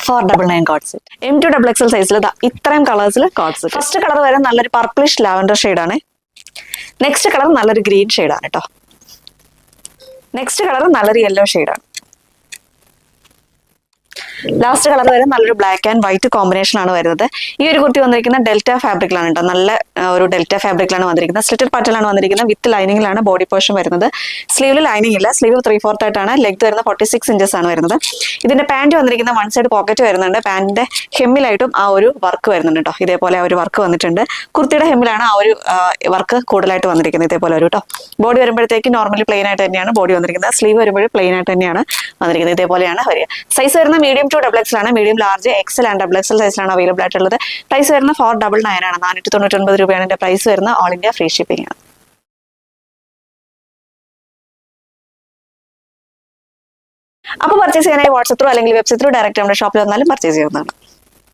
499 code set. M2 XXL സൈസിൽ ഇത്രയും കളേഴ്സിൽ code set. First colour വരെ നല്ലൊരു പർപ്പിളിഷ് ലാവൻഡർ ഷെയ്ഡാണ്. നെക്സ്റ്റ് കളർ നല്ലൊരു ഗ്രീൻ ഷെയ്ഡാണ് കേട്ടോ. നെക്സ്റ്റ് കളർ നല്ലൊരു യെല്ലോ ഷെയ്ഡാണ്. ലാസ്റ്റ് കളർ വരെ നല്ലൊരു ബ്ലാക്ക് ആൻഡ് വൈറ്റ് കോമ്പിനേഷൻ ആണ് വരുന്നത്. ഈ ഒരു കുർത്തി വന്നിരിക്കുന്ന ഡെൽറ്റ ഫാബ്രിക്കിലാണ് കേട്ടോ. നല്ല ഒരു ഡെൽറ്റ ഫാബ്രിക്കിലാണ് വന്നിരിക്കുന്നത്. സ്ലിറ്റഡ് പാറ്റേണിലാണ് വന്നിരിക്കുന്നത്. വിത്ത് ലൈനിങ്ങിലാണ് ബോഡി പോർഷൻ വരുന്നത്. സ്ലീവിൽ ലൈനിങ് ഇല്ല. സ്ലീവ് 3/4 ആയിട്ടാണ്. ലെഗ് വരുന്നത് 46 ഇഞ്ചസ് ആണ് വരുന്നത്. ഇതിന്റെ പാന്റ് വന്നിരിക്കുന്ന വൺ സൈഡ് പോക്കറ്റ് വരുന്നുണ്ട്. പാന്റിന്റെ ഹെമ്മിലായിട്ടും ആ ഒരു വർക്ക് വരുന്നുണ്ട് കേട്ടോ. ഇതേപോലെ ആ ഒരു വർക്ക് വന്നിട്ടുണ്ട്. കുർത്തിയുടെ ഹെമ്മിലാണ് ആ ഒരു വർക്ക് കൂടുതലായിട്ട് വന്നിരിക്കുന്നത്. ഇതേപോലെ ഒരു കേട്ടോ. ബോഡി വരുമ്പോഴത്തേക്ക് നോർമലി പ്ലെയിൻ ആയിട്ട് തന്നെയാണ് ബോഡി വന്നിരിക്കുന്നത്. സ്ലീവ് വരുമ്പോൾ പ്ലെയിൻ ആയിട്ട് തന്നെയാണ് വന്നിരിക്കുന്നത്. ഇതേപോലെയാണ് വരിക. സൈസ് വരുന്ന മീഡിയം ടു XXL ആണ്. Medium, large, XL and XXL സൈസിലാണ് അവൈലബിൾ ആയിട്ടുള്ളത്. പ്രൈസ് വരുന്ന 499 ആണ്. 499 രൂപയാണ് ഇതിന്റെ പ്രൈസ് വരുന്നത്. ഓൾ ഇന്ത്യ ഫ്രീ ഷിപ്പിംഗ് ആണ്. അപ്പോൾ പർച്ചേസ് ചെയ്യാനായി വാട്സ്ആപ്പ് ത്രൂ അല്ലെങ്കിൽ വെബ്സൈറ്റ് ത്രൂ ഡയറക്റ്റ് നമ്മുടെ ഷോപ്പിൽ വന്നാലും പർച്ചേസ് ചെയ്യുന്നതാണ്.